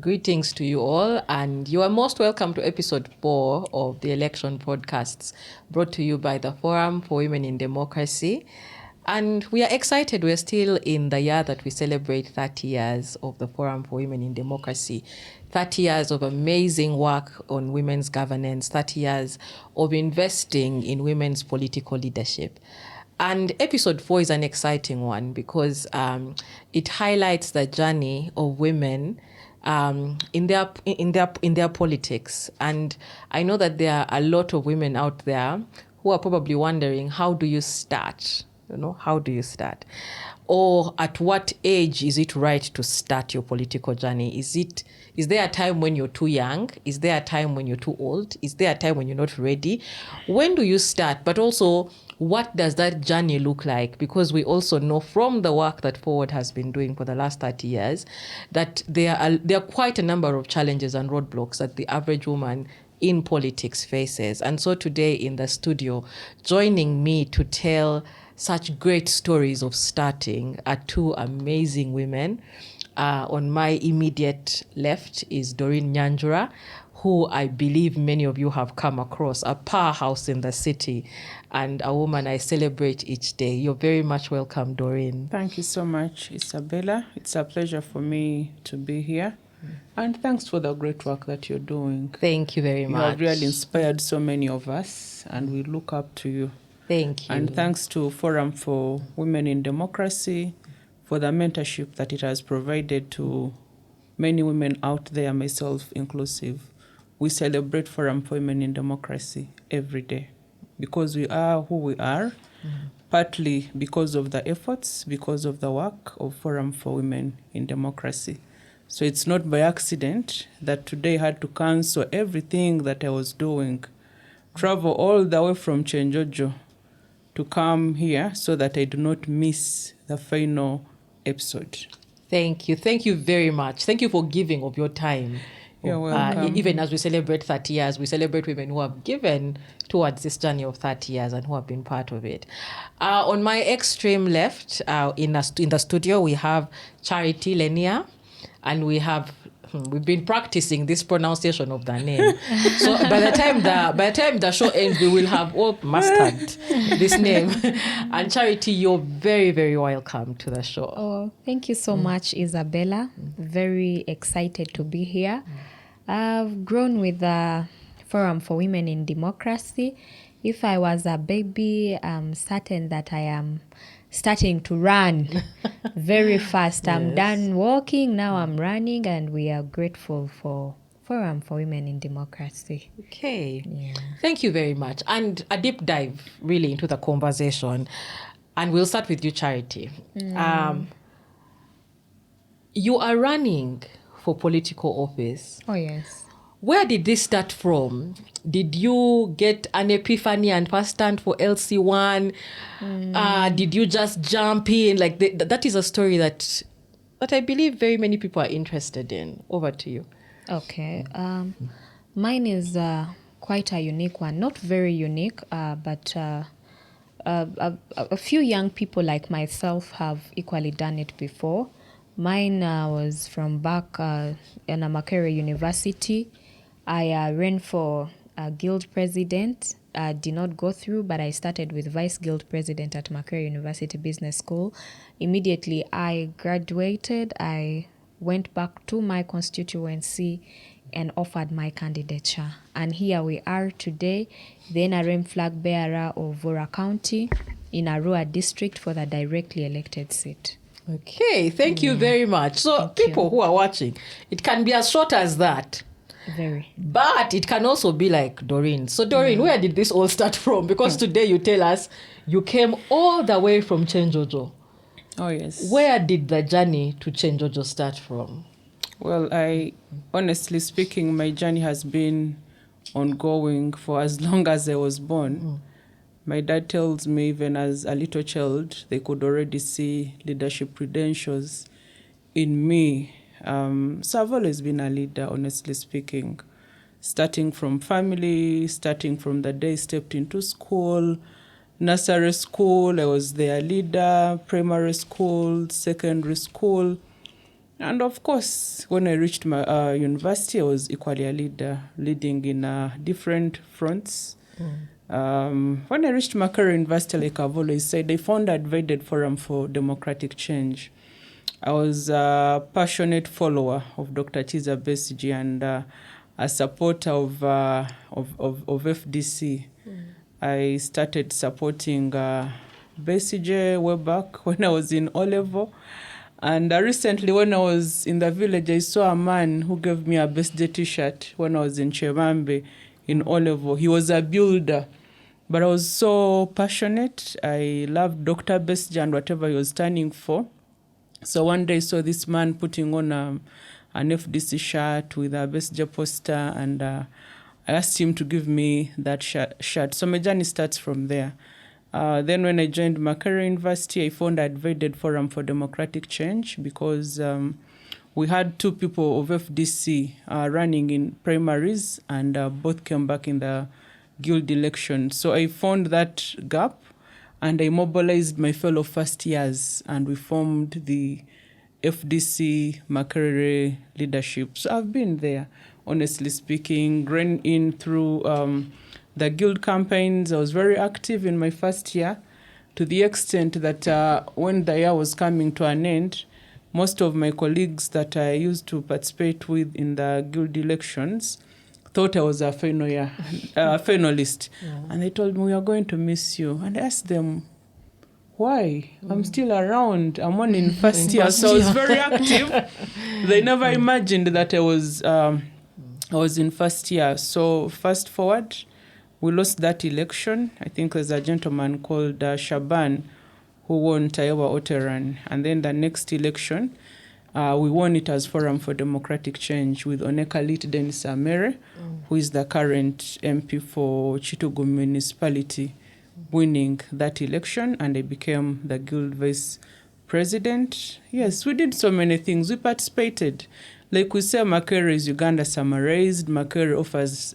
Greetings to you all, and you are most welcome to episode 4 of the Election Podcasts, brought to you by the Forum for Women in Democracy. And we are excited. We're still in the year that we celebrate 30 years of the Forum for Women in Democracy, 30 years of amazing work on women's governance, 30 years of investing in women's political leadership. And episode 4 is an exciting one because it highlights the journey of women in their politics. And I know that there are a lot of women out there who are probably wondering, how do you start? How do you start? Or at what age is it right to start your political journey? Is there a time when you're too young? Is there a time when you're too old? Is there a time when you're not ready? When do you start? But also, what does that journey look like? Because we also know from the work that Forward has been doing for the last 30 years that there are quite a number of challenges and roadblocks that the average woman in politics faces. And so today in the studio, joining me to tell such great stories of starting are two amazing women. On my immediate left is Doreen Nyanjura, who I believe many of you have come across, a powerhouse in the city and a woman I celebrate each day. You're very much welcome, Doreen. Thank you so much, Isabella. It's a pleasure for me to be here. And thanks for the great work that you're doing. Thank you very much. You have really inspired so many of us, and we look up to you. Thank you. And thanks to Forum for Women in Democracy for the mentorship that it has provided to many women out there, myself inclusive. We celebrate Forum for Women in Democracy every day because we are who we are, partly because of the efforts, because of the work of Forum for Women in Democracy. So it's not by accident that today I had to cancel everything that I was doing, travel all the way from Chenjojo to come here so that I do not miss the final episode. Thank you. Thank you very much. Thank you for giving of your time. You're welcome. Even as we celebrate 30 years, we celebrate women who have given towards this journey of 30 years and who have been part of it. On my extreme left, in the studio, we have Charity Lenia, and we've been practicing this pronunciation of the name. So by the time the show ends, we will have all mastered this name. And Charity, you're very, very welcome to the show. Oh, thank you so much, Isabella. Very excited to be here. I've grown with the Forum for Women in Democracy. If I was a baby, I'm certain that I am starting to run very fast. Yes. I'm done walking, now I'm running, and we are grateful for Forum for Women in Democracy. Okay. Yeah. Thank you very much. And a deep dive really into the conversation. And we'll start with you, Charity. You are running for political office. Oh, yes. Where did this start from? Did you get an epiphany and first stand for LC1? Did you just jump in? Like that is a story that I believe very many people are interested in. Over to you. Okay. Mine is quite a unique one. Not very unique, but a few young people like myself have equally done it before. Mine was from back in Makerere University. I ran for guild president. Did not go through, but I started with vice guild president at Makerere University Business School. Immediately I graduated, I went back to my constituency and offered my candidature. And here we are today, the NRM flag bearer of Vora County in Arua district for the directly elected seat. Okay, thank you very much. So people who are watching, it can be as short as that. Very. But it can also be like Doreen. So Doreen, where did this all start from? Because today you tell us you came all the way from Chenjojo. Oh, yes. Where did the journey to Chenjojo start from? Well, honestly speaking, my journey has been ongoing for as long as I was born. My dad tells me even as a little child, they could already see leadership credentials in me. So I've always been a leader, honestly speaking. Starting from family, starting from the day I stepped into school, nursery school, I was their leader, primary school, secondary school. And of course, when I reached my university, I was equally a leader, leading in different fronts. When I reached Makerere University, like I've always said, I found Advanced Forum for Democratic Change. I was a passionate follower of Dr. Kizza Besigye and a supporter of FDC. I started supporting Besigye way back when I was in O-level. And recently, when I was in the village, I saw a man who gave me a Besigye t-shirt when I was in Chebambe in O-level. He was a builder, but I was so passionate. I loved Dr. Besigye and whatever he was standing for. So one day I saw this man putting on an FDC shirt with a Besigye poster, and I asked him to give me that shirt. So my journey starts from there. Then when I joined Makerere University, I found Advanced Forum for Democratic Change because we had two people of FDC running in primaries, and both came back in the guild election. So I found that gap, and I mobilized my fellow first years, and we formed the FDC Makerere leadership. So I've been there, honestly speaking, ran in through the guild campaigns. I was very active in my first year, to the extent that when the year was coming to an end, most of my colleagues that I used to participate with in the guild elections thought I was a finalist. Yeah. And they told me, we are going to miss you. And I asked them, why? I'm still around. I'm on in first year. So I was very active. They never imagined that I was in first year. So fast forward, we lost that election. I think there's a gentleman called Shaban who won Tayewa Oteran. And then the next election, we won it as Forum for Democratic Change with Oneka Dennis Amere, who is the current MP for Chitugu Municipality, winning that election, and I became the guild vice president. Yes, we did so many things. We participated. Like we say, Makerere is Uganda summarized. Makerere offers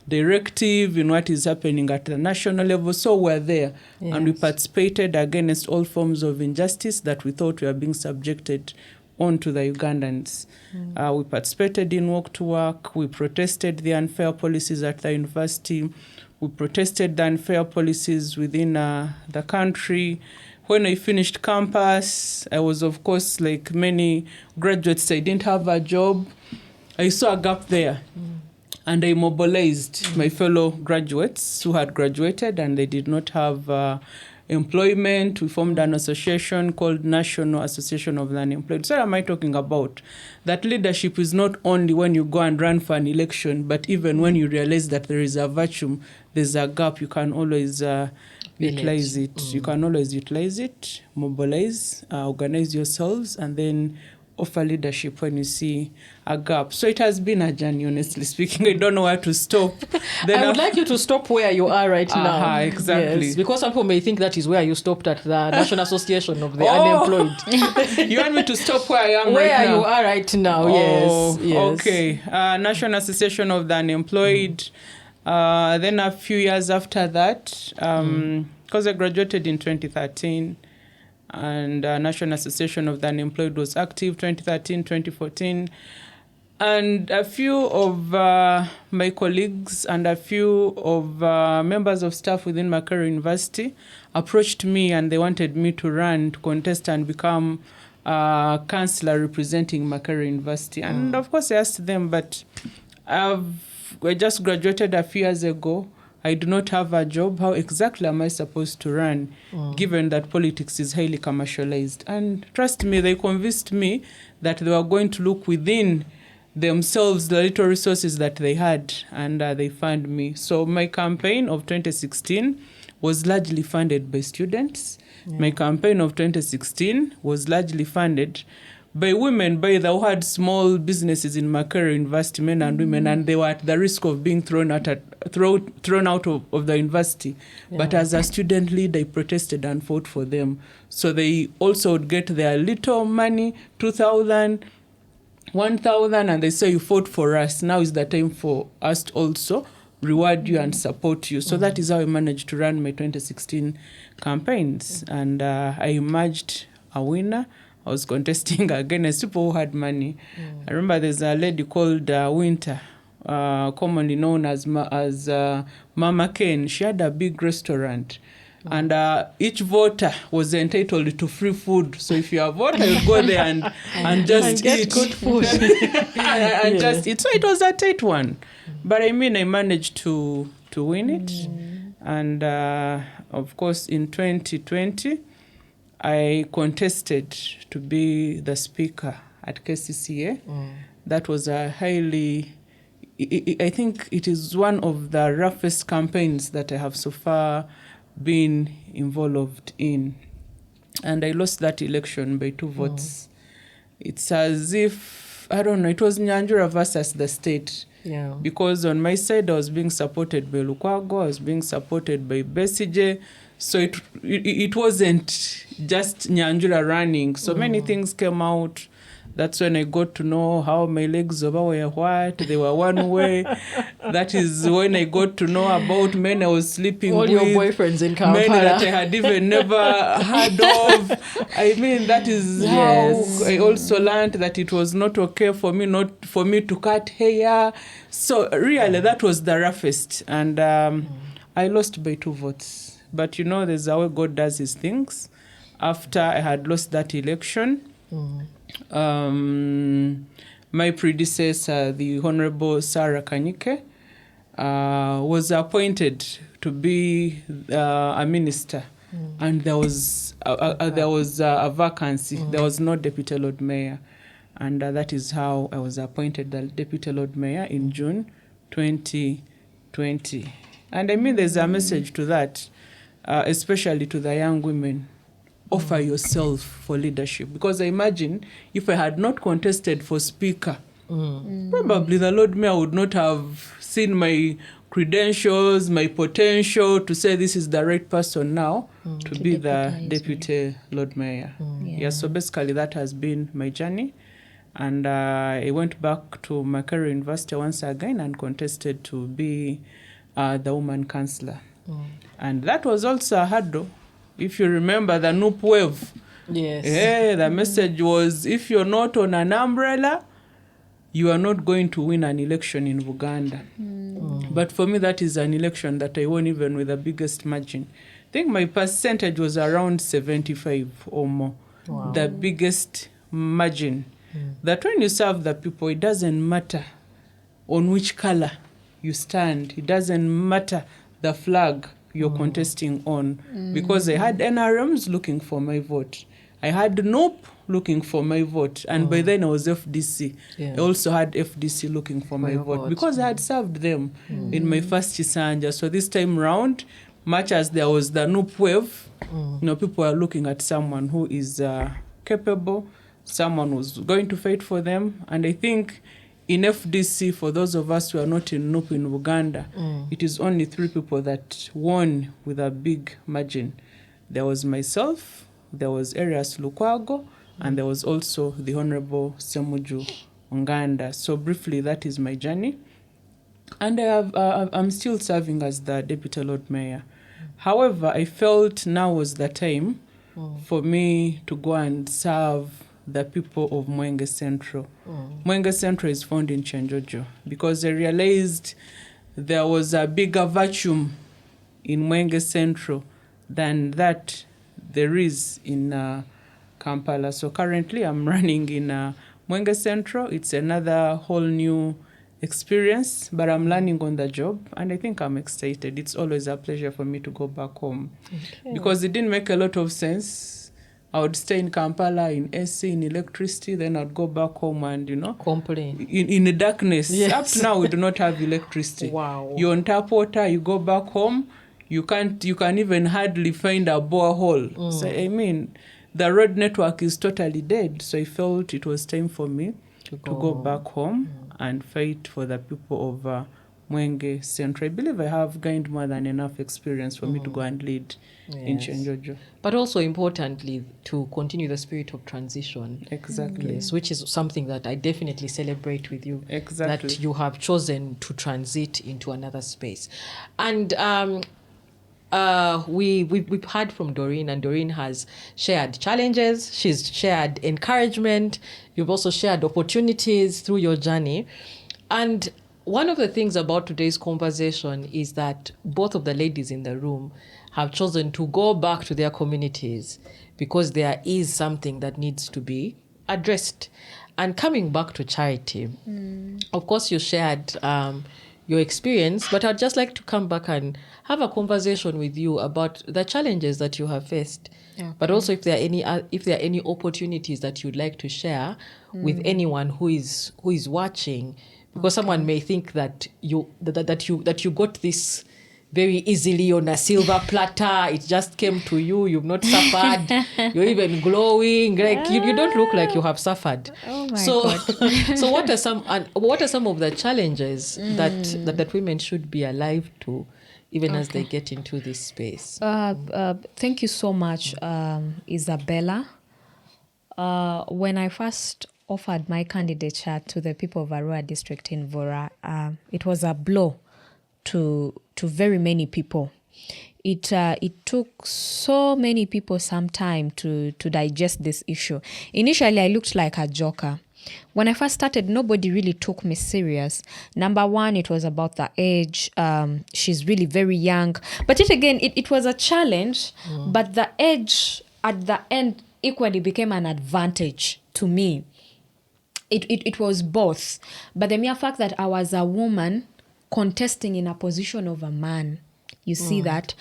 directive in what is happening at the national level. So we're there. Yes. And we participated against all forms of injustice that we thought we were being subjected onto the Ugandans. We participated in Walk to Work. We protested the unfair policies at the university. We protested the unfair policies within the country. When I finished campus, I was, of course, like many graduates, I didn't have a job. I saw a gap there. And I mobilized my fellow graduates who had graduated and they did not have employment. We formed an association called National Association of the Unemployed. So what am I talking about? That leadership is not only when you go and run for an election, but even when you realize that there is a vacuum, there's a gap, you can always utilize it. You can always utilize it, mobilize, organize yourselves, and then offer leadership when you see a gap. So it has been a journey, honestly speaking. I don't know where to stop. I would like you to stop where you are right now. Exactly. Yes, because some people may think that is where you stopped at the National Association of the Unemployed. You want me to stop where I am where right now? Where you are right now, yes. Okay. National Association of the Unemployed. Then a few years after that, because I graduated in 2013, and National Association of the Unemployed was active 2013, 2014. And a few of my colleagues and a few of members of staff within Makerere University approached me and they wanted me to run, to contest and become a councillor representing Makerere University. And of course I asked them, but I just graduated a few years ago. I do not have a job. How exactly am I supposed to run, given that politics is highly commercialized? And trust me, they convinced me that they were going to look within themselves, the little resources that they had, and they fund me. So my campaign of 2016 was largely funded by students. Yeah. My campaign of 2016 was largely funded by women, by the who had small businesses in Makerere University, men and women, and they were at the risk of being thrown out of the university. Yeah. But as a student leader, I protested and fought for them. So they also would get their little money, 2,000, 1,000, and they say, you fought for us. Now is the time for us to also reward you and support you. So that is how I managed to run my 2016 campaigns. And I emerged a winner. I I was contesting against people who had money. I remember there's a lady called Winter, commonly known as Mama Ken. She had a big restaurant. And each voter was entitled to free food. So if you're a voter, you go there and just get eat good food. and just eat. So it was a tight one. But I mean, I managed to win it. And of course, in 2020, I contested to be the speaker at KCCA. That was a highly, I think it is one of the roughest campaigns that I have so far been involved in. And I lost that election by 2 votes. It's as if, I don't know, it was Nyanjura versus the state. Yeah. Because on my side, I was being supported by Lukwago, I was being supported by Besigye. So it wasn't just Nyanjura running. So many things came out. That's when I got to know how my legs over were what. They were one way. That is when I got to know about men I was sleeping All with. your boyfriends in Kampala. Men that I had even never heard of. I mean, that is Yes. how I also learned that it was not okay for me to cut hair. So really, that was the roughest. And I lost by 2 votes. But there's a way God does his things. After I had lost that election, my predecessor, the Honorable Sarah Kanyike, was appointed to be a minister. And there was a vacancy. There was no deputy Lord Mayor. And that is how I was appointed the deputy Lord Mayor in June 2020. And I mean, there's a message to that, especially to the young women. Offer yourself for leadership. Because I imagine if I had not contested for speaker, probably the Lord Mayor would not have seen my credentials, my potential to say this is the right person now to be the deputy Lord Mayor. Yeah, so basically that has been my journey. And I went back to Makerere University once again and contested to be the woman councillor. And that was also a hurdle. If you remember the NUP wave, Yes. the message was, if you're not on an umbrella, you are not going to win an election in Uganda. But for me, that is an election that I won even with the biggest margin. I think my percentage was around 75 or more. Wow. The biggest margin. That when you serve the people, it doesn't matter on which color you stand. It doesn't matter the flag you're contesting on. Because I had NRMs looking for my vote. I had NOP looking for my vote. And by then I was FDC. Yeah. I also had FDC looking for my your vote. vote. Because I had served them in my first Chisanja. So this time round, much as there was the NOP wave, people are looking at someone who is capable, someone who's going to fight for them. And I think in FDC, for those of us who are not in NUP in Uganda, it is only 3 people that won with a big margin. There was myself, there was Arias Lukwago, and there was also the Honorable Semuju Onganda. So briefly, that is my journey. And I'm still serving as the Deputy Lord Mayor. However, I felt now was the time for me to go and serve the people of Mwenge Central. Mwenge Central is found in Chenjojo because I realized there was a bigger vacuum in Mwenge Central than that there is in Kampala. So currently I'm running in Mwenge Central. It's another whole new experience, but I'm learning on the job and I think I'm excited. It's always a pleasure for me to go back home because it didn't make a lot of sense. I would stay in Kampala in AC, in electricity, then I'd go back home and, complain. In the darkness. Yes. Up to now, we do not have electricity. Wow. You're on tap water, you go back home, you can even hardly find a borehole. So, I mean, the road network is totally dead. So I felt it was time for me to go back home and fight for the people of Mwenge Central. I believe I have gained more than enough experience for me to go and lead in Chenjojo. But also importantly, to continue the spirit of transition. Exactly. Yes, which is something that I definitely celebrate with you. Exactly. That you have chosen to transit into another space. And we've heard from Doreen, and Doreen has shared challenges. She's shared encouragement. You've also shared opportunities through your journey. And one of the things about today's conversation is that both of the ladies in the room have chosen to go back to their communities because there is something that needs to be addressed. And coming back to Charity, of course, you shared your experience, but I'd just like to come back and have a conversation with you about the challenges that you have faced, but also if there are any opportunities that you'd like to share with anyone who is watching, because someone may think that you got this very easily on a silver platter. It just came to you. You've not suffered. You're even glowing. Like you don't look like you have suffered. Oh my God. So what are some of the challenges that women should be alive to, even as they get into this space? Thank you so much, Isabella. When I first offered my candidature to the people of Arua district in Vora, it was a blow to very many people. It took so many people some time to digest this issue. Initially, I looked like a joker. When I first started, nobody really took me serious. Number one, it was about the age. She's really very young. But it was a challenge, but the age at the end equally became an advantage to me. It was both. But the mere fact that I was a woman contesting in a position of a man, you see that?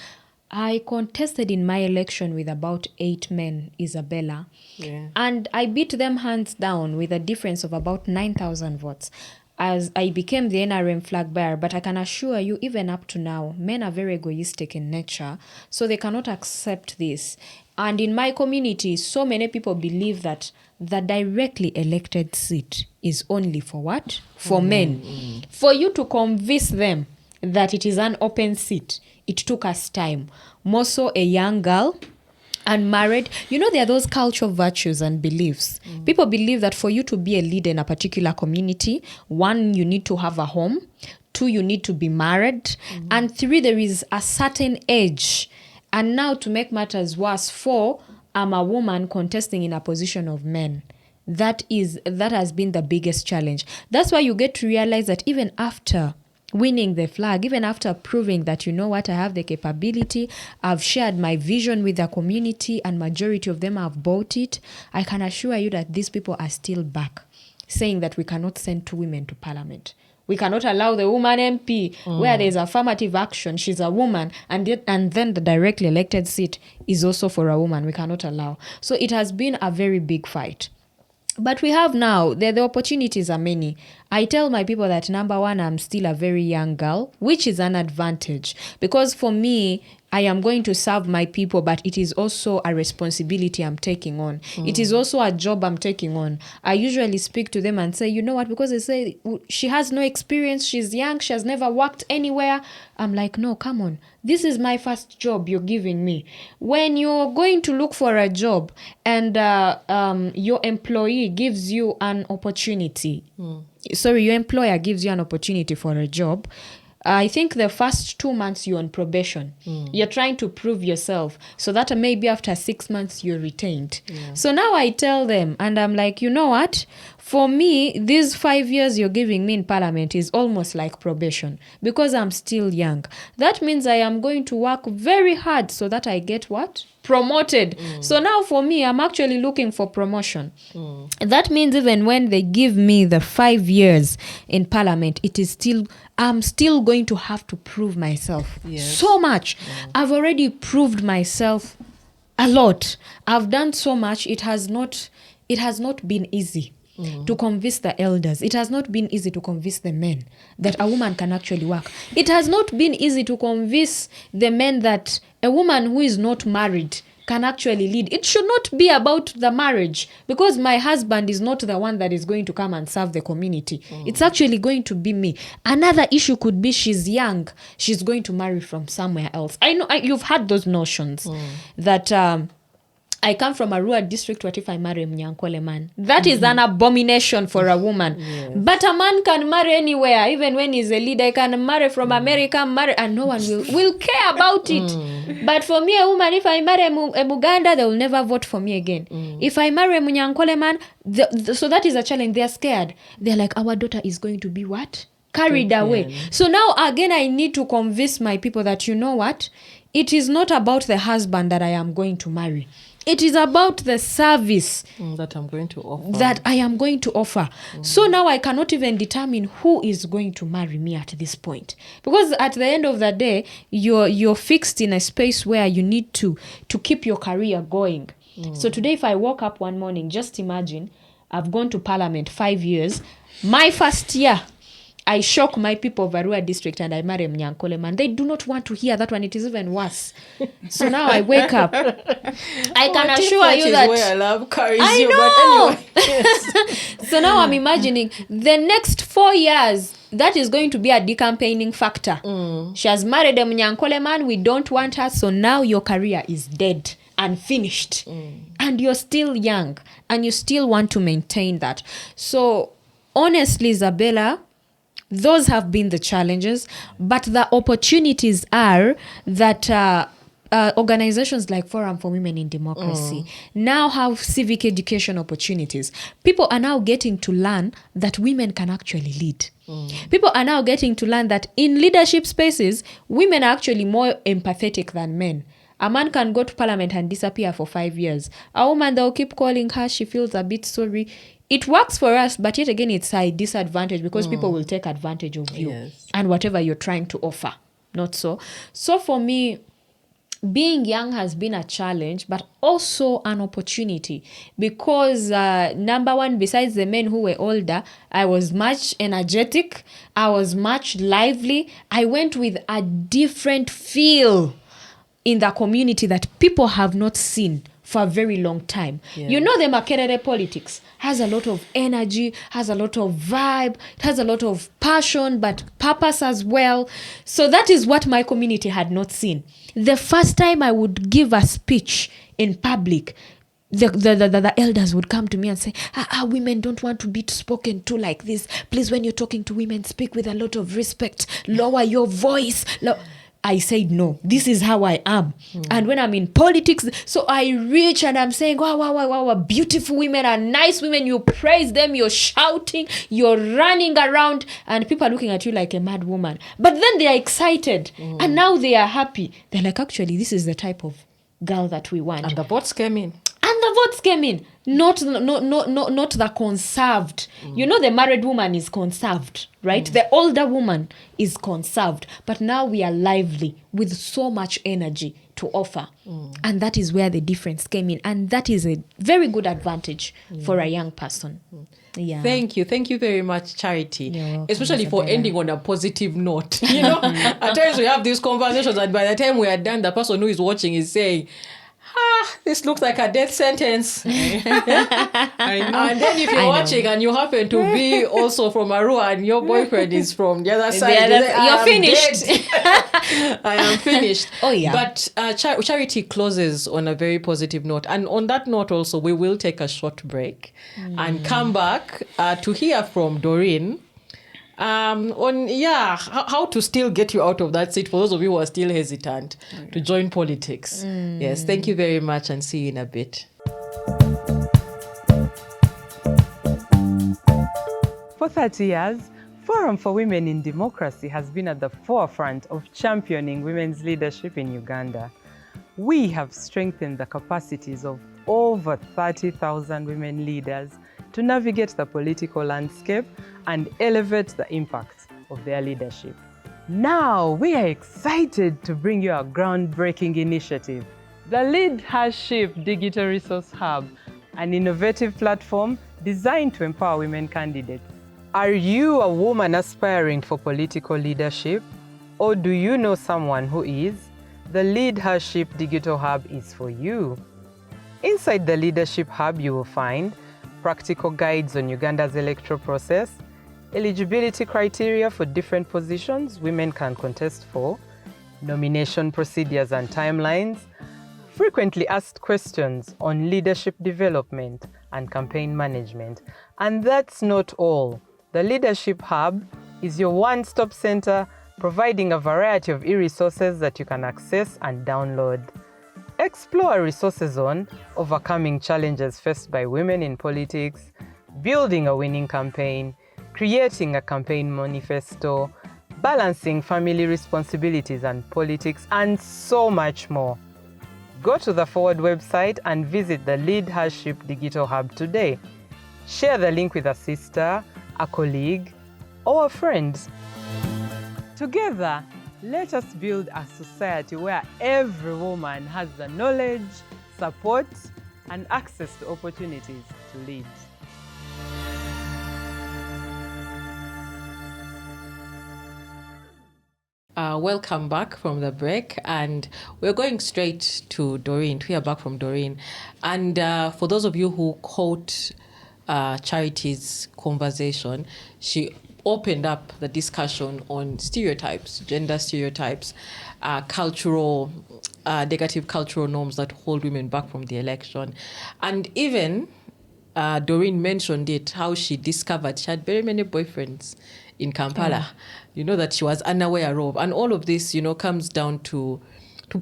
I contested in my election with about 8 men, Isabella. Yeah. And I beat them hands down with a difference of about 9,000 votes. As I became the NRM flag bearer, but I can assure you, even up to now, men are very egoistic in nature, so they cannot accept this. And in my community, so many people believe that the directly elected seat is only for what? For men. For you to convince them that it is an open seat, it took us time. More so a young girl, unmarried. You know, there are those cultural virtues and beliefs. People believe that for you to be a leader in a particular community, 1, you need to have a home. 2, you need to be married. And 3, there is a certain age. And now, to make matters worse, 4, I'm a woman contesting in a position of men. That has been the biggest challenge. That's why you get to realize that even after winning the flag, even after proving that, you know what, I have the capability, I've shared my vision with the community, and majority of them have bought it, I can assure you that these people are still back, saying that we cannot send 2 women to parliament. We cannot allow the woman MP where there's affirmative action, she's a woman, and then the directly elected seat is also for a woman. We cannot allow. So it has been a very big fight. But we have now, the opportunities are many. I tell my people that, number one, I'm still a very young girl, which is an advantage. Because for me, I am going to serve my people, but it is also a responsibility I'm taking on. It is also a job I'm taking on. I usually speak to them and say, you know what, because they say, she has no experience, she's young, she has never worked anywhere. I'm like, no, come on. This is my first job you're giving me. When you're going to look for a job and your employee gives you an opportunity, your employer gives you an opportunity for a job, I think the first 2 months you're on probation. You're trying to prove yourself so that maybe after 6 months you're retained. So now I tell them, and I'm like, you know what? For me, these 5 years you're giving me in parliament is almost like probation because I'm still young. That means I am going to work very hard so that I get what? Promoted. So now for me, I'm actually looking for promotion. That means even when they give me the 5 years in parliament, I'm still going to have to prove myself so much. I've already proved myself a lot. I've done so much. It has not been easy to convince the elders. It has not been easy to convince the men that a woman can actually work. It has not been easy to convince the men that a woman who is not married can actually lead. It should not be about the marriage, because my husband is not the one that is going to come and serve the community. It's actually going to be me. Another issue could be she's young. She's going to marry from somewhere else. I know you've had those notions that I come from Arua district. What if I marry a Mnyankole man? That is an abomination for a woman. Yes. But a man can marry anywhere, even when he's a leader. He can marry from America, and no one will care about it. But for me, a woman, if I marry a Muganda, they will never vote for me again. If I marry a Mnyankole man, so that is a challenge. They're scared. They're like, our daughter is going to be what? Carried away. So now again, I need to convince my people that, you know what? It is not about the husband that I am going to marry. It is about the service that I'm going to offer. That I am going to offer. So now I cannot even determine who is going to marry me at this point. Because at the end of the day, you're fixed in a space where you need to keep your career going. So today, if I woke up one morning, just imagine, I've gone to Parliament 5 years. My first year, I shock my people of Arua district and I marry Mnyankole man. They do not want to hear that one. It is even worse. So now I wake up. I can assure you that where love carries I you. know. But anyway, yes. So now I'm imagining the next 4 years, that is going to be a decampaigning factor. She has married a Mnyankole man. We don't want her. So now your career is dead and finished. And you're still young and you still want to maintain that. So honestly, Isabella, those have been the challenges, but the opportunities are that organizations like Forum for Women in Democracy now have civic education opportunities. People are now getting to learn that women can actually lead. People are now getting to learn that in leadership spaces, women are actually more empathetic than men. A man can go to Parliament and disappear for 5 years. A woman, they'll keep calling her, she feels a bit sorry. It works for us, but yet again, it's a disadvantage because people will take advantage of you and whatever you're trying to offer. Not so. So for me, being young has been a challenge, but also an opportunity because number one, besides the men who were older, I was much energetic. I was much lively. I went with a different feel in the community that people have not seen for a very long time. You know, the Makerere politics has a lot of energy, has a lot of vibe, it has a lot of passion, but purpose as well. So that is what my community had not seen. The first time I would give a speech in public, the elders would come to me and say, women don't want to be spoken to like this. Please, when you're talking to women, speak with a lot of respect. Lower your voice. I said, no, this is how I am. And when I'm in politics, so I reach and I'm saying, wow, beautiful women are nice women. You praise them, you're shouting, you're running around, and people are looking at you like a mad woman. But then they are excited, and now they are happy. They're like, actually, this is the type of girl that we want. And the votes came in. Not the conserved. You know, the married woman is conserved, right? The older woman is conserved. But now we are lively with so much energy to offer. And that is where the difference came in. And that is a very good advantage for a young person. Yeah. Thank you very much, Charity. You're welcome, especially for Isabella. ending on a positive note. You know, at times we have these conversations and by the time we are done, the person who is watching is saying, this looks like a death sentence. I know. And then if you're watching and you happen to be also from Arua and your boyfriend is from the other side, you're finished. I am finished. Oh, yeah. But Charity closes on a very positive note. And on that note also, we will take a short break and come back to hear from Doreen on how to still get you out of that seat for those of you who are still hesitant to join politics. Yes, thank you very much and see you in a bit. For 30 years, Forum for Women in Democracy has been at the forefront of championing women's leadership in Uganda. We have strengthened the capacities of over 30,000 women leaders to navigate the political landscape and elevate the impact of their leadership. Now, we are excited to bring you a groundbreaking initiative, the Leadership Digital Resource Hub, an innovative platform designed to empower women candidates. Are you a woman aspiring for political leadership? Or do you know someone who is? The Leadership Digital Hub is for you. Inside the Leadership Hub, you will find practical guides on Uganda's electoral process, eligibility criteria for different positions women can contest for, nomination procedures and timelines, frequently asked questions on leadership development and campaign management. And that's not all. The Leadership Hub is your one-stop center, providing a variety of e-resources that you can access and download. Explore resources on overcoming challenges faced by women in politics, building a winning campaign, creating a campaign manifesto, balancing family responsibilities and politics, and so much more. Go to the Forward website and visit the Leadership Digital Hub today. Share the link with a sister, a colleague, or a friend. Together, let us build a society where every woman has the knowledge, support, and access to opportunities to lead. Welcome back from the break, and we're going straight to Doreen, to hear back from Doreen. And for those of you who caught Charity's conversation, she opened up the discussion on stereotypes, gender stereotypes, cultural, negative cultural norms that hold women back from the election. And even Doreen mentioned it, how she discovered she had very many boyfriends in Kampala, that she was unaware of. And all of this, comes down to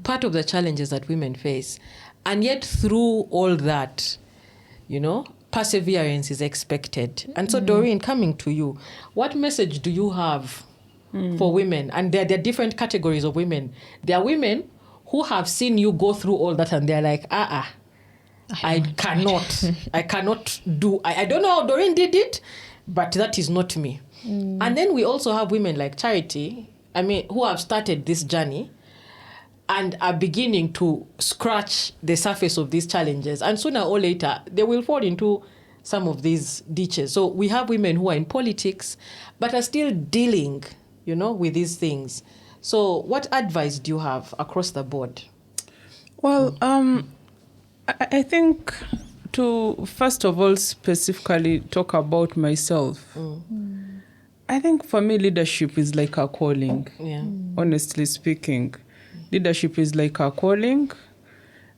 part of the challenges that women face. And yet through all that, perseverance is expected. And so Doreen, coming to you, what message do you have for women? And there are different categories of women. There are women who have seen you go through all that and they're like, I cannot do, I don't know how Doreen did it, but that is not me. And then we also have women like Charity, who have started this journey and are beginning to scratch the surface of these challenges. And sooner or later, they will fall into some of these ditches. So we have women who are in politics, but are still dealing, with these things. So what advice do you have across the board? Well, I think to, first of all, specifically talk about myself. I think for me, leadership is like a calling, honestly speaking. Leadership is like a calling.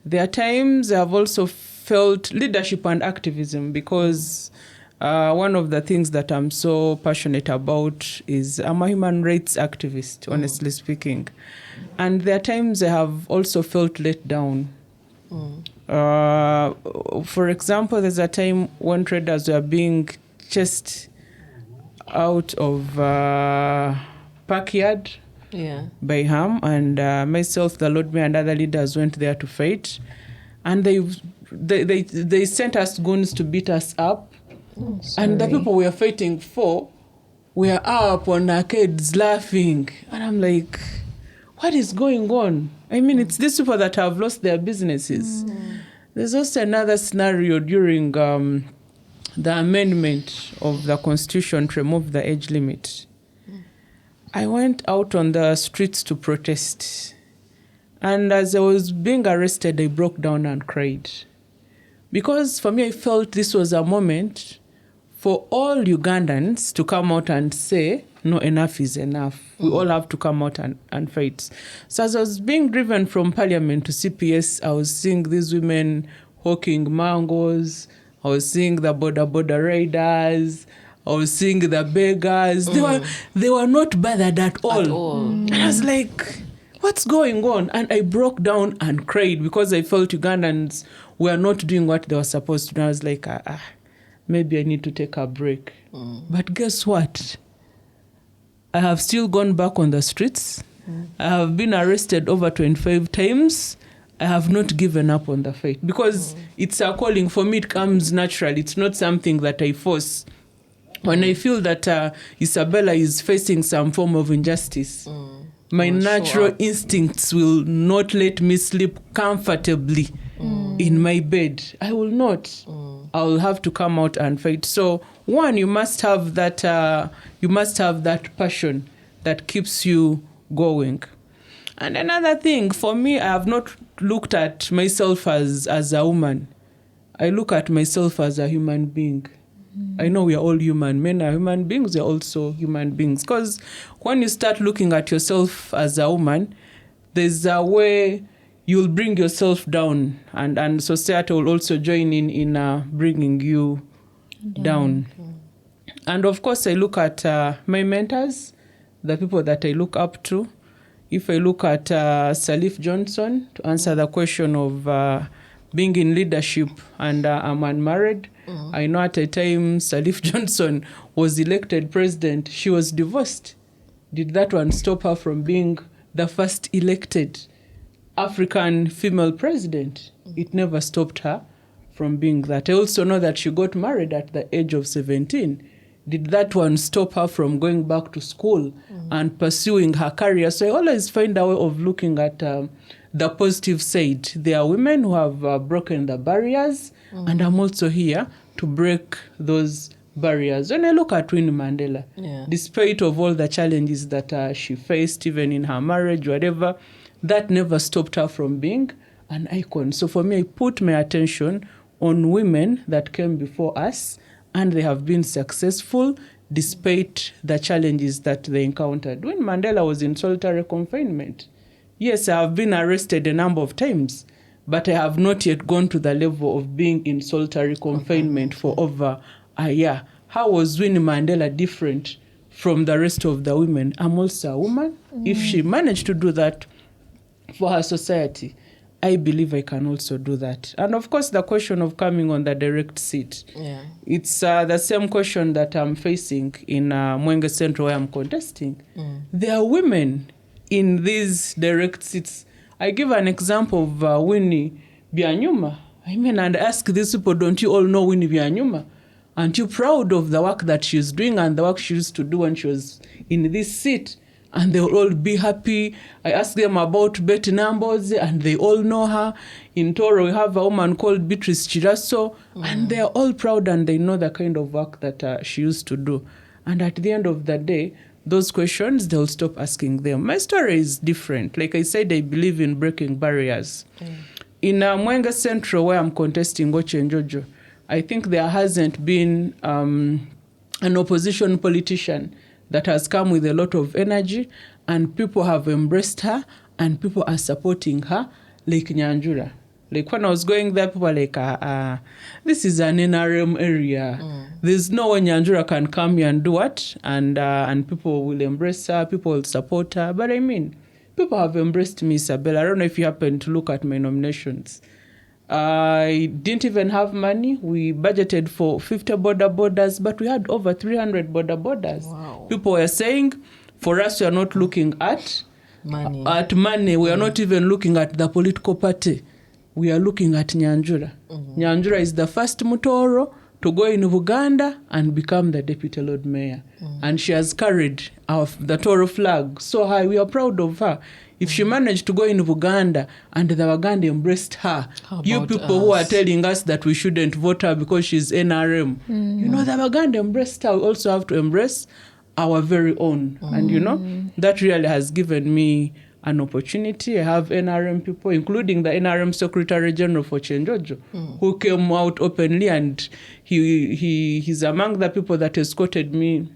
There are times I have also felt leadership and activism, because one of the things that I'm so passionate about is I'm a human rights activist, honestly speaking. And there are times I have also felt let down. For example, there's a time when traders were being chased out of Parkyard by Ham, and myself, the Lord Mayor, and other leaders went there to fight, and they sent us goons to beat us up, and the people we were fighting for were up on arcades laughing, and I'm like, what is going on? It's these people that have lost their businesses. There's also another scenario during the amendment of the Constitution to remove the age limit. I went out on the streets to protest. And as I was being arrested, I broke down and cried. Because for me, I felt this was a moment for all Ugandans to come out and say, no, enough is enough. We all have to come out and fight. So as I was being driven from Parliament to CPS, I was seeing these women hawking mangoes. I was seeing the border riders. I was seeing the beggars. They were not bothered at all. And I was like, what's going on? And I broke down and cried because I felt Ugandans were not doing what they were supposed to do. I was like, maybe I need to take a break. But guess what? I have still gone back on the streets. I have been arrested over 25 times. I have not given up on the fight because it's a calling. For me, it comes naturally. It's not something that I force. When I feel that Isabella is facing some form of injustice, my natural instincts will not let me sleep comfortably in my bed. I will not. I will have to come out and fight. So, one, you must have that passion that keeps you going. And another thing, for me, I have not looked at myself as a woman. I look at myself as a human being. I know we are all human. Men are human beings. They're also human beings. Because when you start looking at yourself as a woman, there's a way you'll bring yourself down, and society will also join in bringing you down. And of course, I look at my mentors, the people that I look up to. If I look at Salif Johnson, to answer the question of being in leadership, and I'm unmarried, I know at a time Salif Johnson was elected president. She was divorced. Did that one stop her from being the first elected African female president? It never stopped her from being that. I also know that she got married at the age of 17. Did that one stop her from going back to school and pursuing her career? So I always find a way of looking at the positive side. There are women who have broken the barriers, and I'm also here to break those barriers. When I look at Winnie Mandela, despite of all the challenges that she faced, even in her marriage, whatever, that never stopped her from being an icon. So for me, I put my attention on women that came before us, and they have been successful despite the challenges that they encountered. When Mandela was in solitary confinement, yes, I have been arrested a number of times, but I have not yet gone to the level of being in solitary confinement for over a year. How was Winnie Mandela different from the rest of the women? I'm also a woman. If she managed to do that for her society, I believe I can also do that. And of course, the question of coming on the direct seat. It's the same question that I'm facing in Mwenge Central, where I'm contesting. There are women in these direct seats. I give an example of Winnie Byanyuma. I mean, and ask these people, don't you all know Winnie Byanyuma? Aren't you proud of the work that she's doing and the work she used to do when she was in this seat? And they will all be happy. I ask them about Betty Nambozi, and they all know her. In Toro, we have a woman called Beatrice Chiraso, and they are all proud, and they know the kind of work that she used to do. And at the end of the day, those questions, they'll stop asking them. My story is different. Like I said, I believe in breaking barriers. In Mwenge Central, where I'm contesting Oche Njojo, I think there hasn't been an opposition politician that has come with a lot of energy, and people have embraced her, and people are supporting her, like Nyanjura. Like when I was going there, people were like, this is an NRM area. There's no way Nyanjura can come here and do what? And people will embrace her, people will support her. But I mean, people have embraced me, Isabella. I don't know if you happen to look at my nominations. I didn't even have money. We budgeted for 50 borders, but we had over 300 borders. Wow. People were saying, for us, we are not looking at money. We are not even looking at the political party. We are looking at Nyanjura. Nyanjura is the first Mutoro to go in Uganda and become the deputy Lord Mayor. And she has carried the Toro flag so high. We are proud of her. If she managed to go in Uganda and the Waganda embraced her, you people who are telling us that we shouldn't vote her because she's NRM, you know, the Waganda embraced her. We also have to embrace our very own. And, you know, that really has given me an opportunity. I have NRM people, including the NRM Secretary General for Chenjojo, who came out openly, and he's among the people that escorted me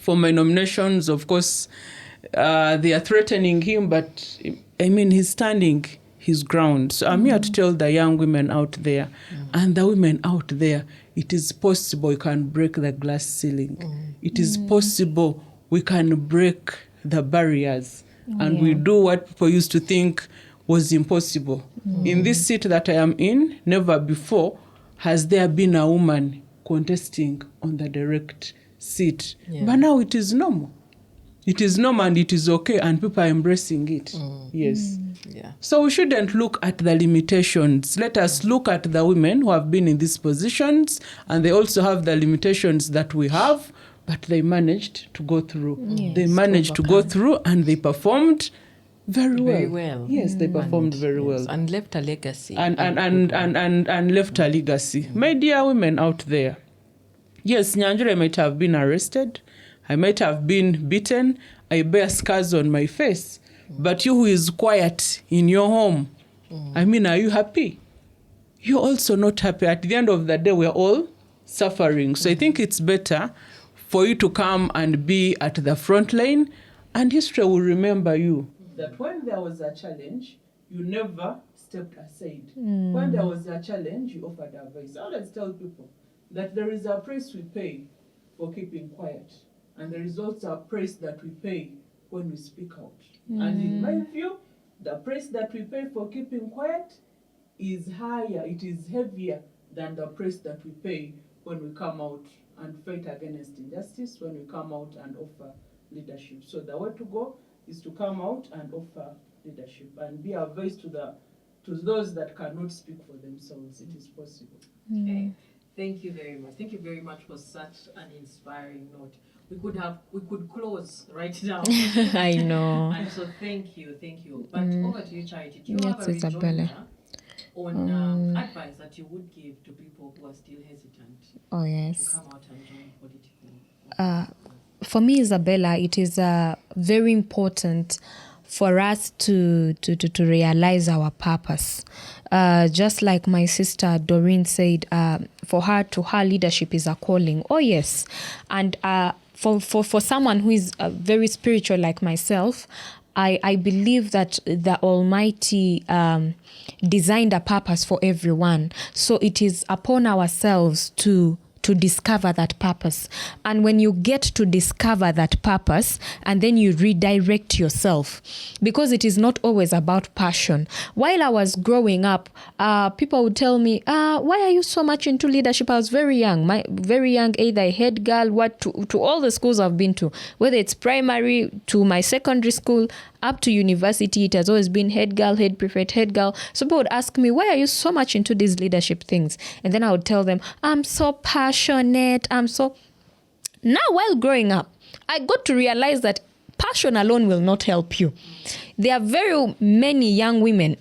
for my nominations. Of course, they are threatening him, but I mean, he's standing his ground. So I'm here to tell the young women out there and the women out there, it is possible you can break the glass ceiling. It is possible we can break the barriers. And we do what people used to think was impossible. In this seat that I am in, never before has there been a woman contesting on the direct seat. But now it is normal. It is normal and it is okay, and people are embracing it. Yes. So we shouldn't look at the limitations. Let us look at the women who have been in these positions, and they also have the limitations that we have, but they managed to go through. They managed to go through, and they performed very well. Yes, they performed very well. And left a legacy. And left a legacy. My dear women out there, yes, Nyanjura might have been arrested. I might have been beaten. I bear scars on my face. But you who is quiet in your home, I mean, are you happy? You're also not happy. At the end of the day, we're all suffering. So I think it's better for you to come and be at the front line, and history will remember you. That when there was a challenge, you never stepped aside. When there was a challenge, you offered advice. I always tell people that there is a price we pay for keeping quiet, and there is also a price that we pay when we speak out. And in my view, the price that we pay for keeping quiet is higher, it is heavier than the price that we pay when we come out and fight against injustice, when we come out and offer leadership. So the way to go is to come out and offer leadership and be a voice to those that cannot speak for themselves. It is possible. Okay. Thank you very much. Thank you very much for such an inspiring note. We could close right now. I know. And so thank you. But over to you, Charity. Do you have Yes, a Isabella. rejoinder on advice that you would give to people who are still hesitant Oh, to yes. come out and join political? For me, Isabella, it is very important for us to realize our purpose. Just like my sister Doreen said, for her leadership is a calling. Oh yes, and for someone who is very spiritual like myself, I believe that the Almighty designed a purpose for everyone. So it is upon ourselves to discover that purpose. And when you get to discover that purpose and then you redirect yourself, because it is not always about passion. While I was growing up, people would tell me, why are you so much into leadership? I was very young, either a head girl, to all the schools I've been to, whether it's primary to my secondary school, up to university, it has always been head girl, head prefect, head girl. So people would ask me, why are you so much into these leadership things? And then I would tell them, I'm so passionate. Now, while growing up, I got to realize that passion alone will not help you. There are very many young women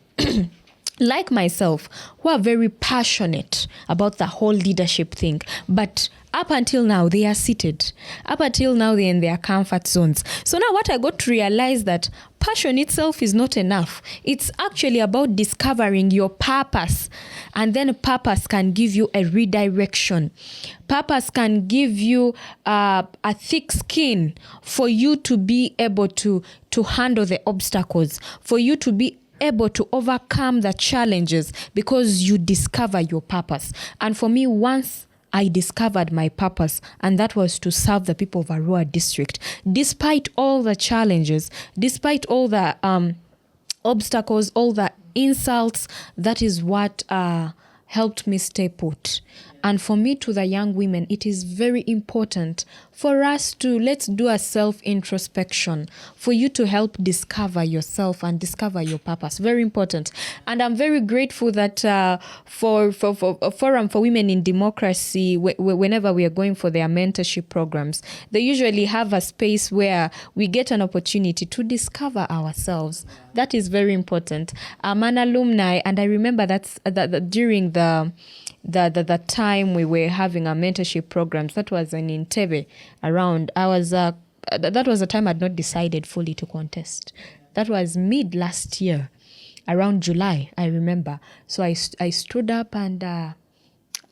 like myself who are very passionate about the whole leadership thing, but up until now, they are seated. Up until now, they're in their comfort zones. So now what I got to realize that passion itself is not enough. It's actually about discovering your purpose. And then purpose can give you a redirection. Purpose can give you a thick skin for you to be able to handle the obstacles, for you to be able to overcome the challenges because you discover your purpose. And for me, once I discovered my purpose, and that was to serve the people of Arua district. Despite all the challenges, despite all the obstacles, all the insults, that is what helped me stay put. And for me, to the young women, it is very important for us let's do a self-introspection, for you to help discover yourself and discover your purpose. Very important. And I'm very grateful that for Forum for Women in Democracy, whenever we are going for their mentorship programs, they usually have a space where we get an opportunity to discover ourselves. That is very important. I'm an alumni, and I remember that during the time we were having our mentorship programs, that was in Entebbe around, that was the time I'd not decided fully to contest. That was mid last year, around July, I remember. So I stood up and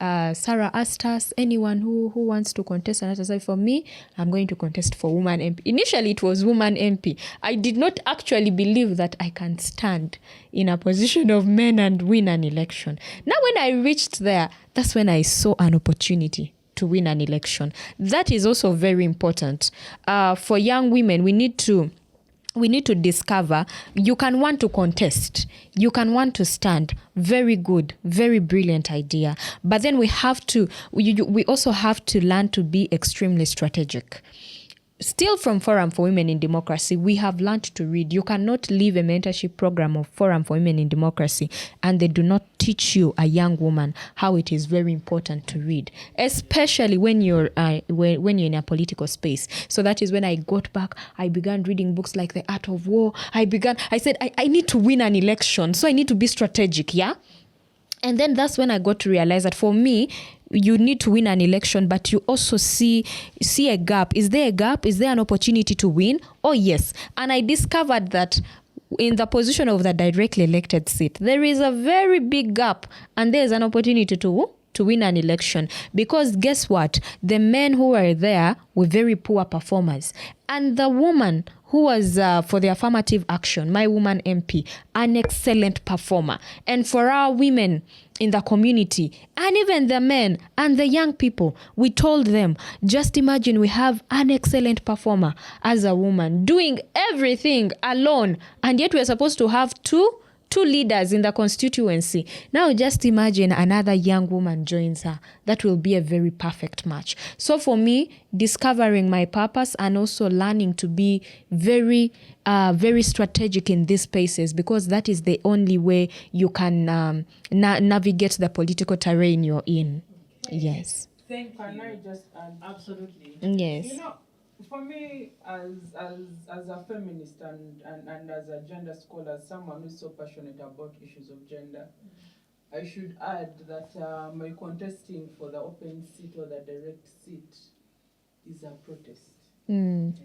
Sarah asked us, anyone who wants to contest, and I said, for me, I'm going to contest for woman MP. Initially, it was woman MP. I did not actually believe that I can stand in a position of men and win an election. Now, when I reached there, that's when I saw an opportunity to win an election. That is also very important. For young women, we need to discover, you can want to contest, you can want to stand. Very good, very brilliant idea. But then we also have to learn to be extremely strategic. Still from Forum for Women in Democracy, we have learned to read. You cannot leave a mentorship program of Forum for Women in Democracy and they do not teach you, a young woman, how it is very important to read, especially when you're in a political space. So that is when I got back. I began reading books like The Art of War. I said, I need to win an election, so I need to be strategic, yeah? And then that's when I got to realize that for me, you need to win an election, but you also see a gap. Is there a gap? Is there an opportunity to win? Oh, yes. And I discovered that in the position of the directly elected seat, there is a very big gap, and there is an opportunity to to win an election. Because guess what? The men who were there were very poor performers. And the woman who was for the affirmative action, my woman MP, an excellent performer. And for our women in the community, and even the men and the young people, we told them, just imagine we have an excellent performer as a woman doing everything alone, and yet we're supposed to have two leaders in the constituency. Now just imagine another young woman joins her. That will be a very perfect match. So for me, discovering my purpose and also learning to be very strategic in these spaces, because that is the only way you can navigate the political terrain you're in. Yes. Can I just add? Absolutely. Yes. You know, for me, as a feminist and as a gender scholar, someone who's so passionate about issues of gender, I should add that my contesting for the open seat or the direct seat is a protest.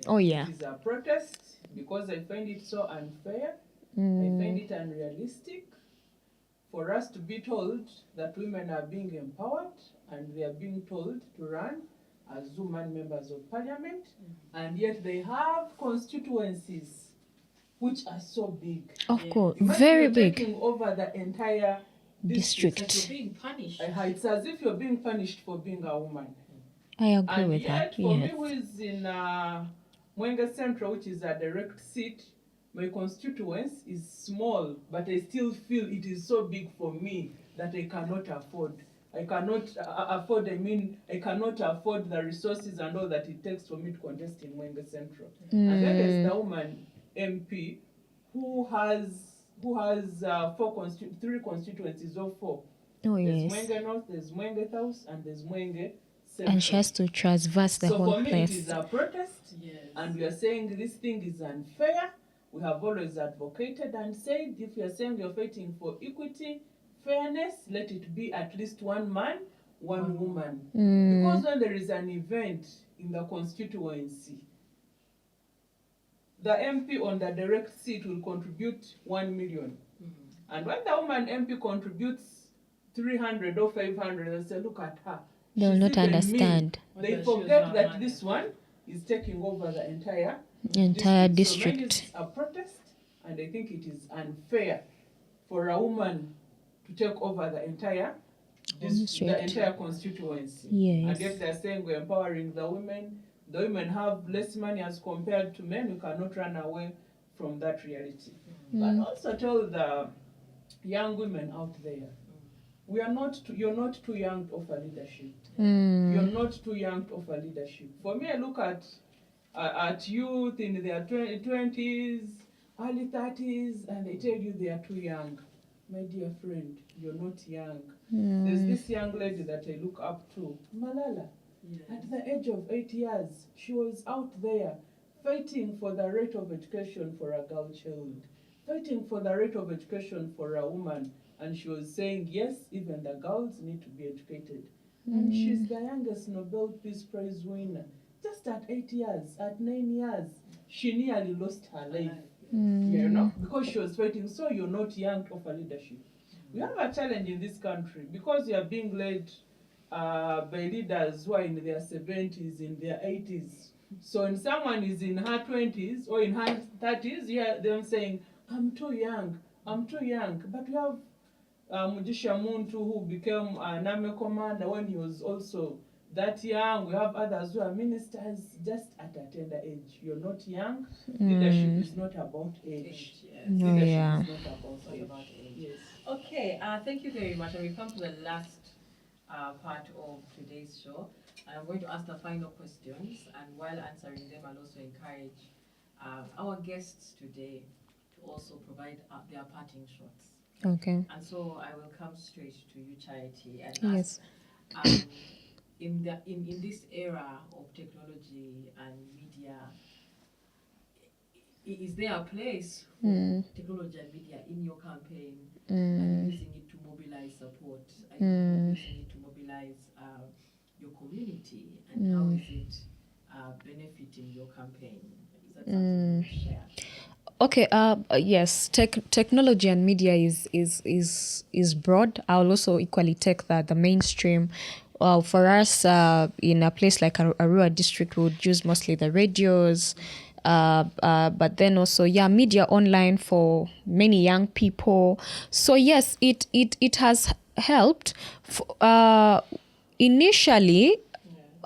Oh, yeah. It is a protest because I find it so unfair. I find it unrealistic for us to be told that women are being empowered and they are being told to run as women members of parliament, and yet they have constituencies which are so big. Of course, Imagine very you're big. taking over the entire district. District. You're being punished. It's as if you're being punished for being a woman. I agree And with yet, that. for me, Yes. who is in Mwenge Central, which is a direct seat, my constituency is small, but I still feel it is so big for me that I cannot afford. I cannot afford, I cannot afford the resources and all that it takes for me to contest in Mwenge Central. And then there's the woman MP who has three constituencies of 4. Oh, There's yes. Mwenge North, there's Mwenge South, and there's Mwenge Central. And she has to traverse the So whole for me, place. it is a protest, Yes. and we are saying this thing is unfair. We have always advocated and said, if you are saying you're fighting for equity, fairness, let it be at least one man, one woman. Because when there is an event in the constituency, the MP on the direct seat will contribute 1 million. And when the woman MP contributes 300 or 500, they'll say, look at her. They will She's not even understand. mean. They forget that this one is taking over the entire Entire So mine district. is a protest, and I think it is unfair for a woman to take over the entire District. the entire constituency. Yes. And if they're saying we're empowering the women have less money as compared to men, we cannot run away from that reality. But also tell the young women out there, you're not too young to offer leadership. You're not too young to offer leadership. For me, I look at youth in their 20s, early 30s, and they tell you they are too young. My dear friend, you're not young. There's this young lady that I look up to, Malala. At the age of 8 years, she was out there fighting for the right of education for a girl child, fighting for the right of education for a woman. And she was saying, yes, even the girls need to be educated. And she's the youngest Nobel Peace Prize winner. Just at 8 years, at 9 years, she nearly lost her life. You know, because she was fighting. So you're not young to offer leadership. We have a challenge in this country because we are being led by leaders who are in their 70s, in their 80s. So when someone is in her 20s or in her 30s, you hear them saying, I'm too young, I'm too young. But we have Mujisha Muntu, who became an army commander when he was also that young. We have others who are ministers just at a tender age. You're not young. Leadership is not about age. Leadership is not about age. Yes. Okay, thank you very much. And we've come to the last part of today's show. I'm going to ask the final questions, and while answering them, I'll also encourage our guests today to also provide their parting shots. Okay. And so I will come straight to you, Charity, and Yes. ask, in this era of technology and media, is there a place for technology and media in your campaign? Are you using it to mobilize support? Are you using it to mobilize your community? And how is it benefiting your campaign? Is that something you share? Okay. Yes. Technology and media is broad. I'll also equally take that the mainstream. For us, in a place like Arua district, we would use mostly the radios. But then also, yeah, media online for many young people. So yes, it has helped. Initially,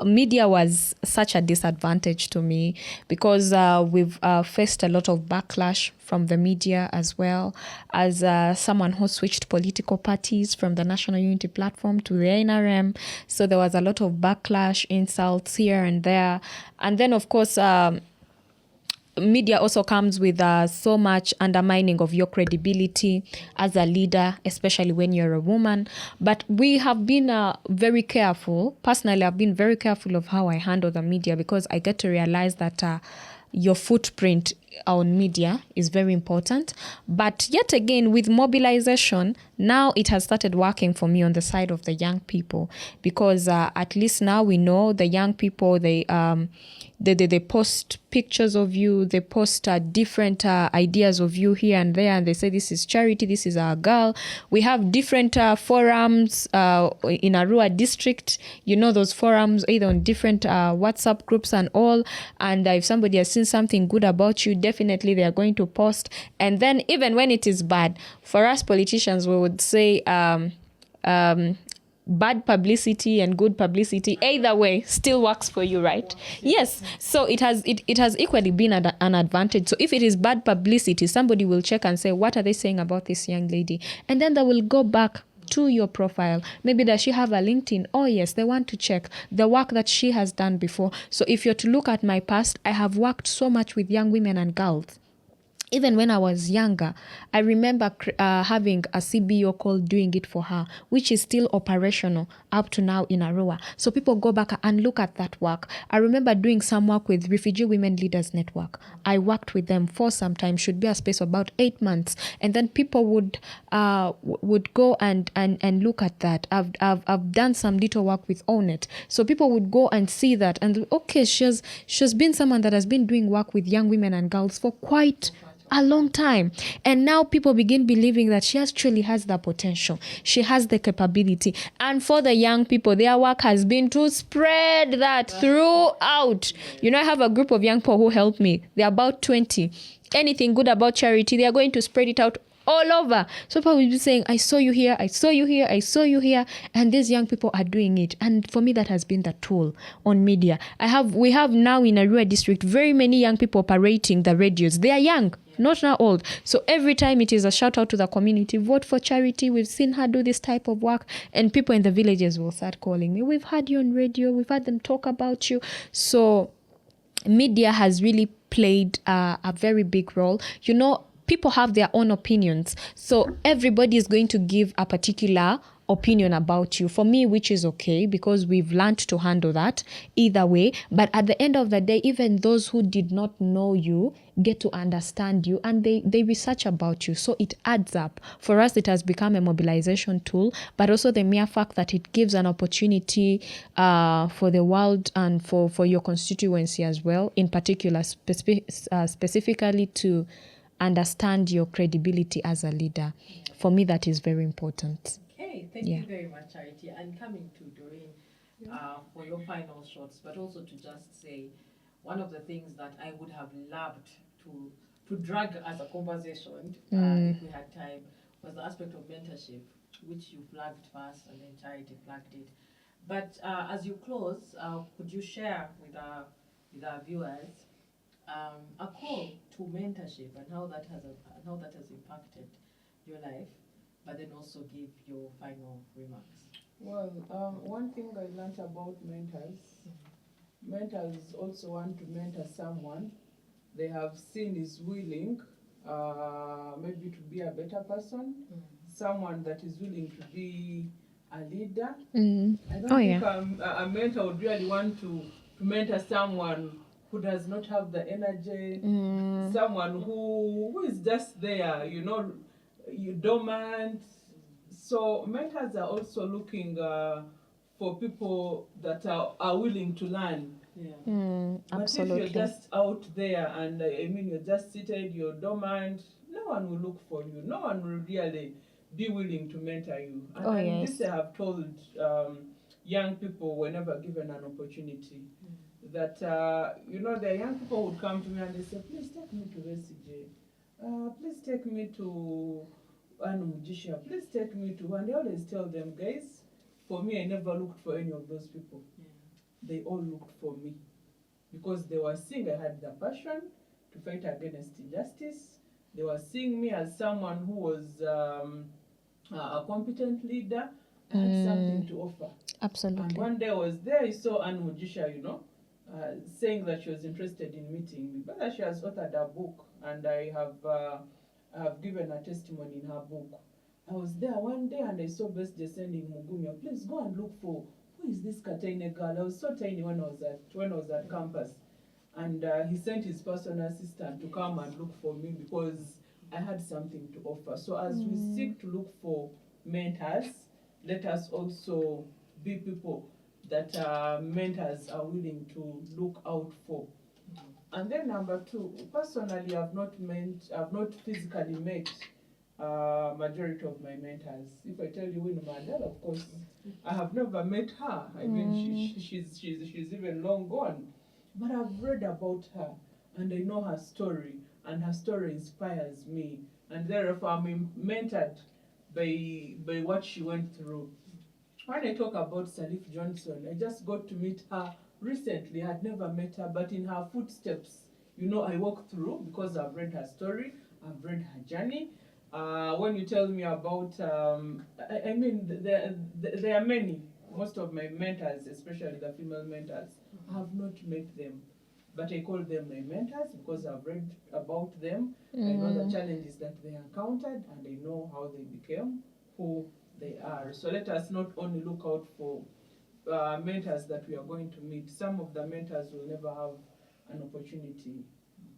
media was such a disadvantage to me because we've faced a lot of backlash from the media as well as someone who switched political parties from the National Unity Platform to the NRM. So there was a lot of backlash, insults here and there. And then, of course, media also comes with so much undermining of your credibility as a leader, especially when you're a woman. But we have been very careful. Personally, I've been very careful of how I handle the media because I get to realize that your footprint on media is very important. But yet again, with mobilization, now it has started working for me on the side of the young people because at least now we know the young people, they post pictures of you, they post different ideas of you here and there, and they say this is Charity, this is our girl. We have different forums in Arua district, those forums either on different WhatsApp groups and all, and if somebody has seen something good about you, definitely they are going to post. And then even when it is bad, for us politicians, we would say bad publicity and good publicity, either way, still works for you, right? Yes. So it has equally been an advantage. So if it is bad publicity, somebody will check and say, what are they saying about this young lady? And then they will go back to your profile. Maybe does she have a LinkedIn? Oh yes, they want to check the work that she has done before. So if you're to look at my past, I have worked so much with young women and girls. Even when I was younger, I remember having a CBO called Doing It For Her, which is still operational up to now in Arua. So people go back and look at that work. I remember doing some work with Refugee Women Leaders Network. I worked with them for some time, should be a space of about 8 months. And then people would go and look at that. I've done some little work with Own It. So people would go and see that and okay, she's been someone that has been doing work with young women and girls for quite a long time. And now people begin believing that she actually has the potential. She has the capability. And for the young people, their work has been to spread that throughout. I have a group of young people who help me. They're about 20. Anything good about Charity, they are going to spread it out all over. So people will be saying, I saw you here, I saw you here, I saw you here. And these young people are doing it. And for me, that has been the tool on media. We have now in Arua district, very many young people operating the radios. They are young, not now old. So every time it is a shout out to the community, vote for Charity. We've seen her do this type of work. And people in the villages will start calling me. We've heard you on radio. We've had them talk about you. So media has really played a very big role. People have their own opinions. So everybody is going to give a particular opinion about you. For me, which is okay because we've learned to handle that either way. But at the end of the day, even those who did not know you get to understand you and they research about you. So it adds up. For us, it has become a mobilization tool, but also the mere fact that it gives an opportunity for the world and for your constituency as well, in particular, specifically to understand your credibility as a leader. For me, that is very important. Okay, thank you very much, Charity. And coming to Doreen for your final shots, but also to just say one of the things that I would have loved to drag as a conversation, if we had time, was the aspect of mentorship, which you flagged first and then Charity flagged it. But as you close, could you share with our viewers a call to mentorship and how that has impacted your life, but then also give your final remarks? Well, one thing I learned about mentors also want to mentor someone they have seen is willing maybe to be a better person, someone that is willing to be a leader. I don't think a mentor would really want to mentor someone who does not have the energy, someone who is just there, you dormant. So mentors are also looking for people that are willing to learn. Mm, But absolutely. if you're just out there and you're just seated, you're dormant, no one will look for you. No one will really be willing to mentor you. And, Oh, and yes. this I have told young people whenever given an opportunity. That, there are young people who would come to me and they say, please take me to SCJ. Please take me to Anumujisha. Please take me to, and I always tell them, guys, for me, I never looked for any of those people. They all looked for me because they were seeing I had the passion to fight against injustice. They were seeing me as someone who was a competent leader. I had something to offer. Absolutely. And one day I was there, I saw Anne Mujisha, saying that she was interested in meeting me. But she has authored a book, and I have given a testimony in her book. I was there one day and I saw Best J sending Mugumia, please go and look for who is this Kataine girl. I was so tiny when I was at campus, and he sent his personal assistant to come and look for me because I had something to offer. So as we seek to look for mentors, let us also be people that mentors are willing to look out for. And then number two, personally, I've not physically met majority of my mentors. If I tell you Winnie Mandela, of course, I have never met her. I mean, she's even long gone. But I've read about her, and I know her story, and her story inspires me. And therefore, I'm mentored by what she went through. When I talk about Salif Johnson, I just got to meet her recently. I had never met her, but in her footsteps, I walk through because I've read her story, I've read her journey. When you tell me about, there are many. Most of my mentors, especially the female mentors, I have not met them. But I call them my mentors because I've read about them. I know the challenges that they encountered, and I know how they became who they are. So let us not only look out for mentors that we are going to meet. Some of the mentors will never have an opportunity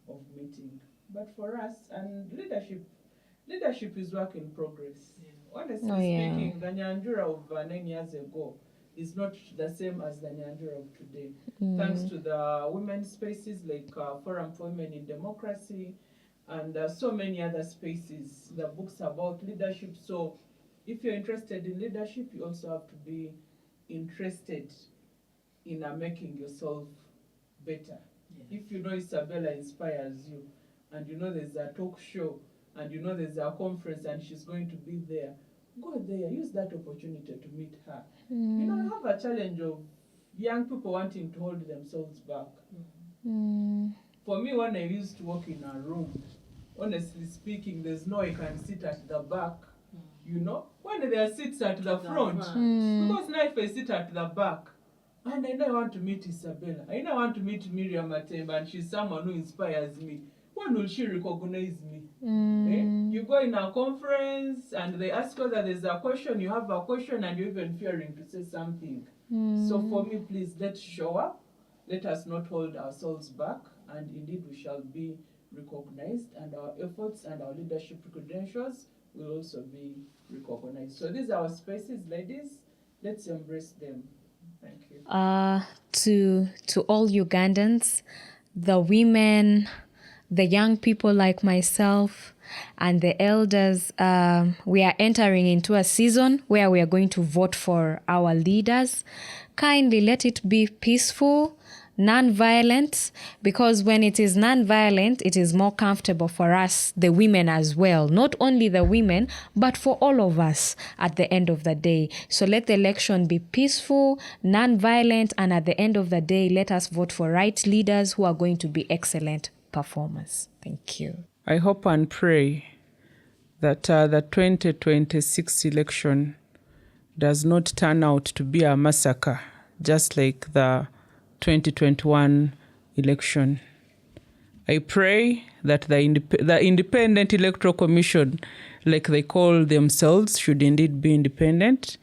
of meeting. But for us, and leadership is work in progress. Honestly speaking, the Nyanjura of 9 years ago is not the same as the Nyanjura of today. Thanks to the women's spaces like Forum for Women in Democracy and so many other spaces, the books about leadership. So if you're interested in leadership, you also have to be interested in making yourself better. If Isabella inspires you, and there's a talk show, and there's a conference and she's going to be there, go there, use that opportunity to meet her. You have a challenge of young people wanting to hold themselves back. For me, when I used to work in a room, honestly speaking, there's no I can sit at the back. When there are seats at the front, because now if I sit at the back, and I know I want to meet Isabella, I know I want to meet Miriam Matemba, and she's someone who inspires me, when will she recognize me? You go in a conference, and they ask whether there's a question, you have a question, and you're even fearing to say something. So for me, please, let's show up. Let us not hold ourselves back, and indeed we shall be recognized, and our efforts and our leadership credentials will also be recognized. So these are our spaces, ladies. Let's embrace them. Thank you. To all Ugandans, the women, the young people like myself, and the elders, we are entering into a season where we are going to vote for our leaders. Kindly let it be peaceful, non-violent, because when it is non-violent, it is more comfortable for us, the women as well. Not only the women, but for all of us at the end of the day. So let the election be peaceful, non-violent, and at the end of the day, let us vote for right leaders who are going to be excellent performers. Thank you. I hope and pray that the 2026 election does not turn out to be a massacre, just like the 2021 election. I pray that the Independent Electoral Commission, like they call themselves, should indeed be independent.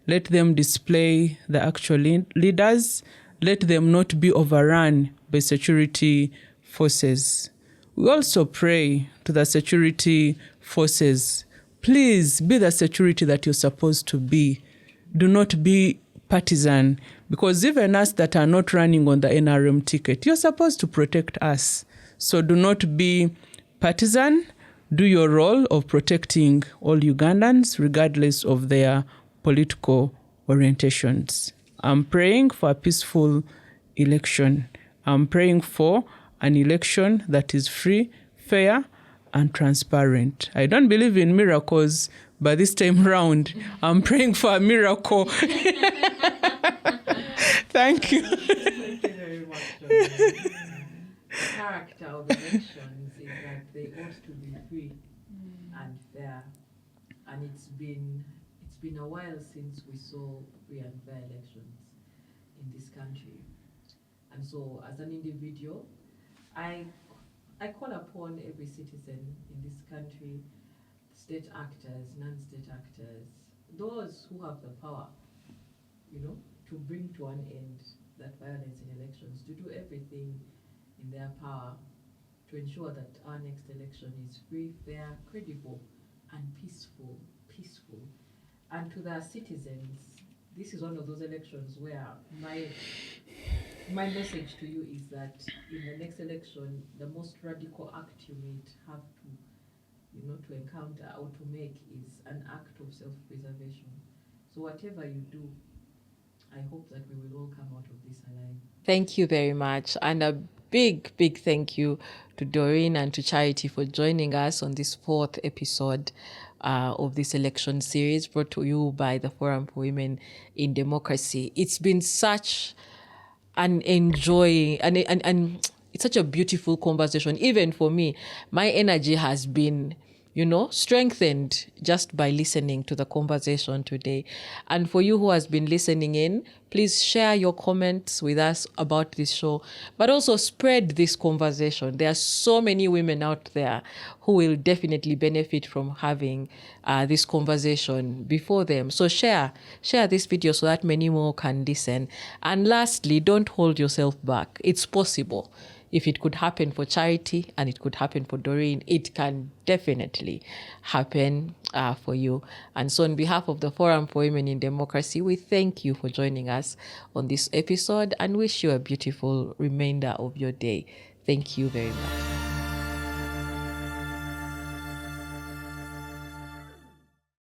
Let them display the actual leaders. Let them not be overrun by security forces. We also pray to the security forces, please be the security that you're supposed to be. Do not be partisan, because even us that are not running on the NRM ticket, you're supposed to protect us. So do not be partisan. Do your role of protecting all Ugandans, regardless of their political orientations. I'm praying for a peaceful election. I'm praying for an election that is free, fair, and transparent. I don't believe in miracles, but this time round, I'm praying for a miracle. Thank you. Thank you very much, Joanne. The character of elections is that they ought to be free and fair. And it's been a while since we saw free and fair elections in this country. And so as an individual, I call upon every citizen in this country, state actors, non-state actors, those who have the power, to bring to an end that violence in elections, to do everything in their power to ensure that our next election is free, fair, credible, and peaceful. And to the citizens, this is one of those elections where my message to you is that in the next election, the most radical act you may have to encounter or to make is an act of self-preservation. So whatever you do, I hope that we will all come out of this alive. Thank you very much. And a big thank you to Doreen and to Charity for joining us on this 4th episode of this election series brought to you by the Forum for Women in Democracy. It's been such an enjoying and it's such a beautiful conversation. Even for me, my energy has been strengthened just by listening to the conversation today. And for you who has been listening in, please share your comments with us about this show, but also spread this conversation. There are so many women out there who will definitely benefit from having this conversation before them. So share this video so that many more can listen. And lastly, don't hold yourself back. It's possible. If it could happen for Charity and it could happen for Doreen, it can definitely happen for you. And so on behalf of the Forum for Women in Democracy, we thank you for joining us on this episode and wish you a beautiful remainder of your day. Thank you very much.